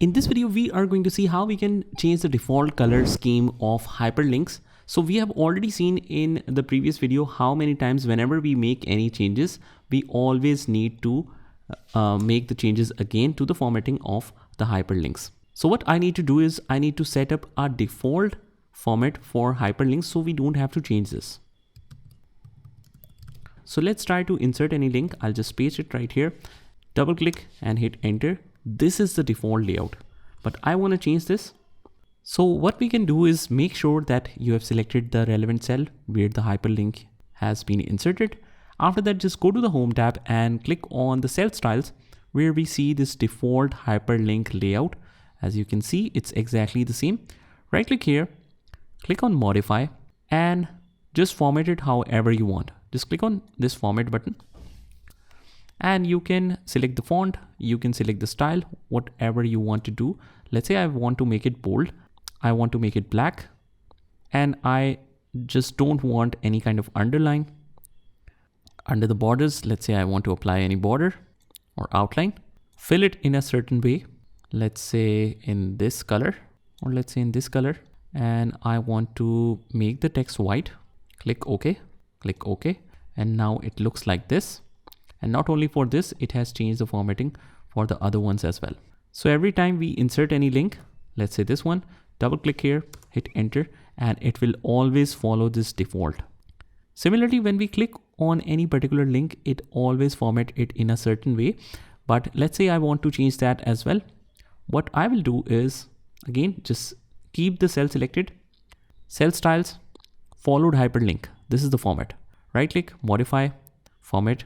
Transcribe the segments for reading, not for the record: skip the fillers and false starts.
In this video, we are going to see how we can change the default color scheme of hyperlinks. So we have already seen in the previous video how many times whenever we make any changes, we always need to make the changes again to the formatting of the hyperlinks. So what I need to do is I need to set up a default format for hyperlinks so we don't have to change this. So let's try to insert any link. I'll just paste it right here, double click and hit enter. This is the default layout, but I want to change this. So what we can do is make sure that you have selected the relevant cell where the hyperlink has been inserted. After that, just go to the home tab and click on the cell styles where we see this default hyperlink layout. As you can see, it's exactly the same. Right click here, click on modify and just format it however you want. Just click on this format button and you can select the font, you can select the style, whatever you want to do. Let's say I want to make it bold, I want to make it black, and I just don't want any kind of underline. Under the borders, let's say I want to apply any border or outline, fill it in a certain way. Let's say in this color, or let's say in this color, and I want to make the text white. Click OK, and now it looks like this. And not only for this, it has changed the formatting for the other ones as well. So every time we insert any link, let's say this one, double click here, hit enter, and it will always follow this default. Similarly, when we click on any particular link, it always format it in a certain way. But let's say I want to change that as well. What I will do is, again, just keep the cell selected, cell styles, followed hyperlink. This is the format. Right click, modify, format.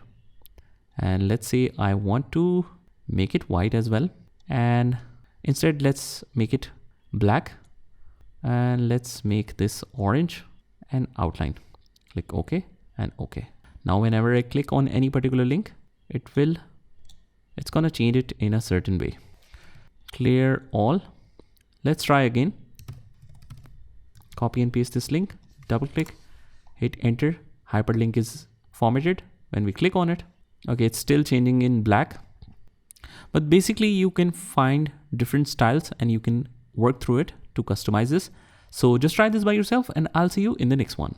And let's say I want to make it white as well. And instead, let's make it black. And let's make this orange and outline. Click OK and OK. Now, whenever I click on any particular link, it's going to change it in a certain way. Clear all. Let's try again. Copy and paste this link, double click, hit enter. Hyperlink is formatted. When we click on it, okay, it's still changing in black. But basically you can find different styles and you can work through it to customize this. So just try this by yourself and I'll see you in the next one.